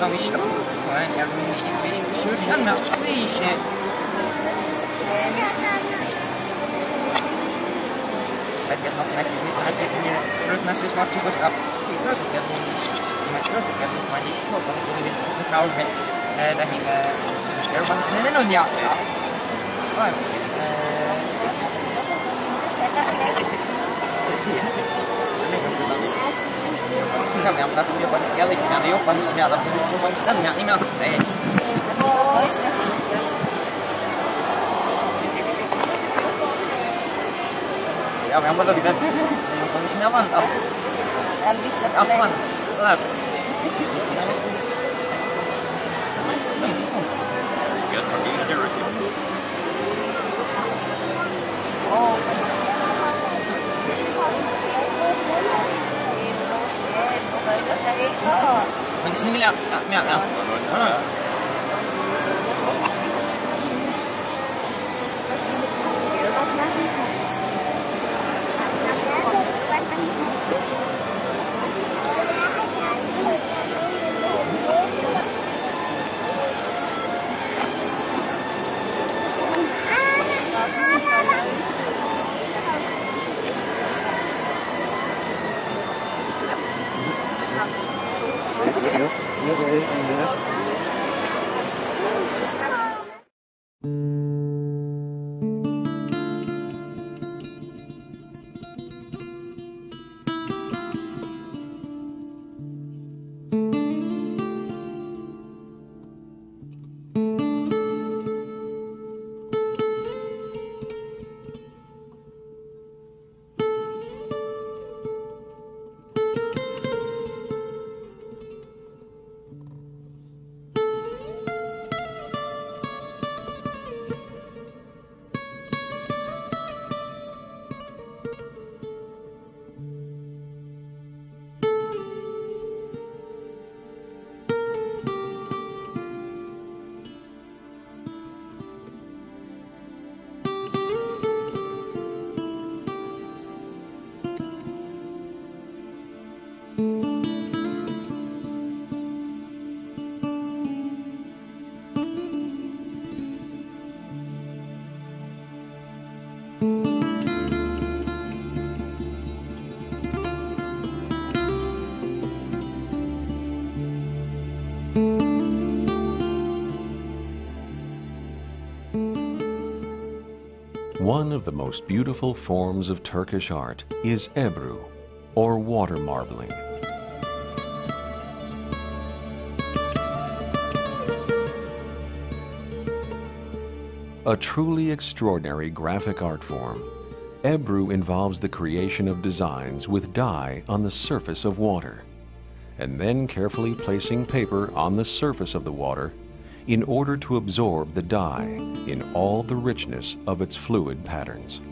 çalıştım. Yani işte seçmişim ama işe. Saya nak naik di aja ini terus nasi smart juga up itu kan macam itu kan mandi semua kalau sini sesuatu kan dah hingga terbang sini non ya Singkat yang satu dia panas sekali, yang dia panasnya tapi semua sana ini nak ya memang betul kan kondisinya mantap aman lab di sini lihat ya One of the most beautiful forms of Turkish art is Ebru, or water marbling. A truly extraordinary graphic art form, Ebru involves the creation of designs with dye on the surface of water, and then carefully placing paper on the surface of the water in order to absorb the dye in all the richness of its fluid patterns.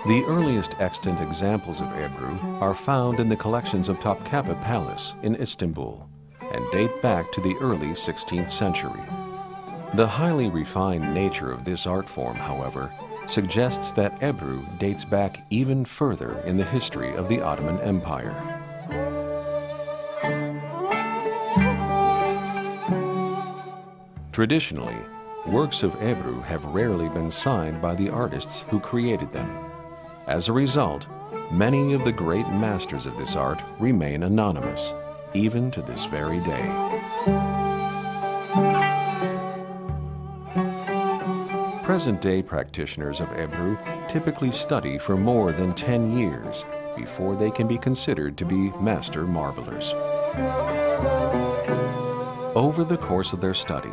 The earliest extant examples of Ebru are found in the collections of Topkapi Palace in Istanbul and date back to the early 16th century. The highly refined nature of this art form, however, suggests that Ebru dates back even further in the history of the Ottoman Empire. Traditionally, works of Ebru have rarely been signed by the artists who created them. As a result, many of the great masters of this art remain anonymous, even to this very day. Present-day practitioners of Ebru typically study for more than 10 years before they can be considered to be master marblers. Over the course of their study,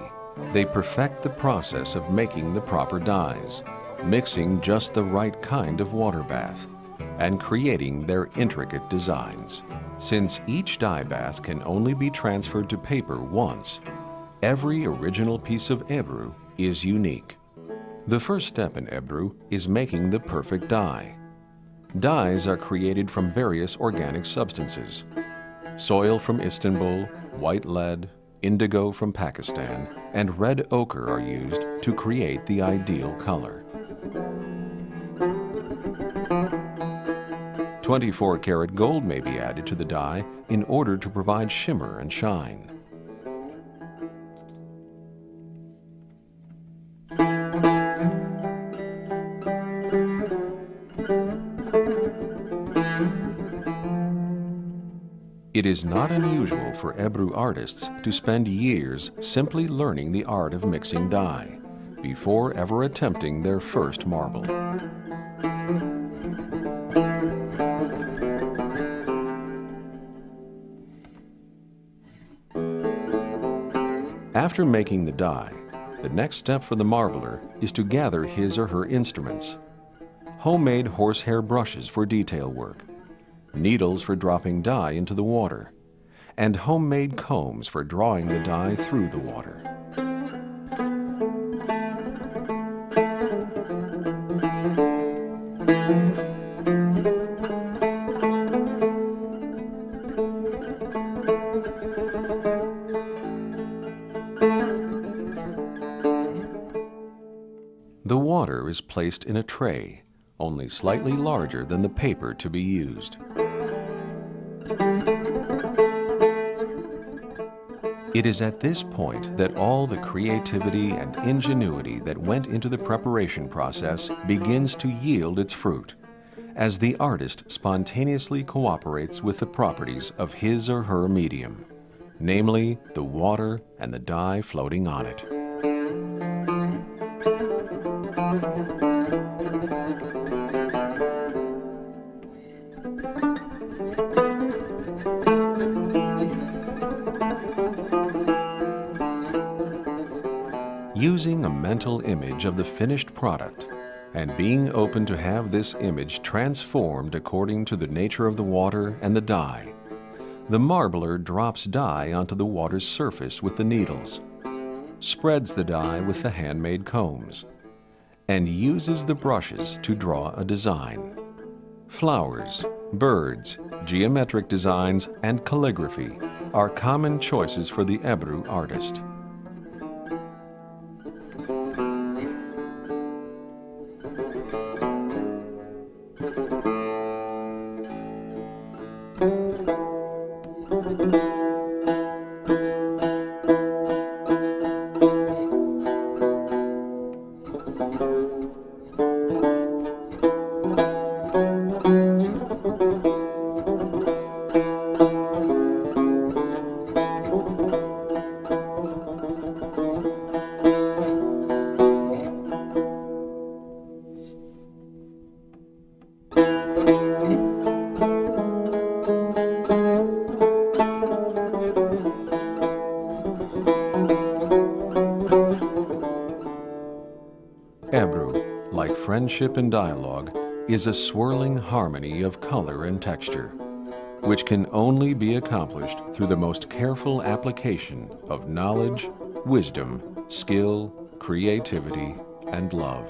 they perfect the process of making the proper dyes, mixing just the right kind of water bath, and creating their intricate designs. Since each dye bath can only be transferred to paper once, every original piece of Ebru is unique. The first step in Ebru is making the perfect dye. Dyes are created from various organic substances: soil from Istanbul, white lead, indigo from Pakistan, and red ochre are used to create the ideal color. 24-karat gold may be added to the dye in order to provide shimmer and shine. It is not unusual for Ebru artists to spend years simply learning the art of mixing dye before ever attempting their first marble. After making the dye, the next step for the marbler is to gather his or her instruments. Homemade horsehair brushes for detail work, needles for dropping dye into the water, and homemade combs for drawing the dye through the water. The water is placed in a tray, only slightly larger than the paper to be used. It is at this point that all the creativity and ingenuity that went into the preparation process begins to yield its fruit, as the artist spontaneously cooperates with the properties of his or her medium, namely the water and the dye floating on it. Using a mental image of the finished product and being open to have this image transformed according to the nature of the water and the dye, the marbler drops dye onto the water's surface with the needles, spreads the dye with the handmade combs, and uses the brushes to draw a design. Flowers, birds, geometric designs, and calligraphy are common choices for the Ebru artist. Ebru, like friendship and dialogue, is a swirling harmony of color and texture, which can only be accomplished through the most careful application of knowledge, wisdom, skill, creativity, and love.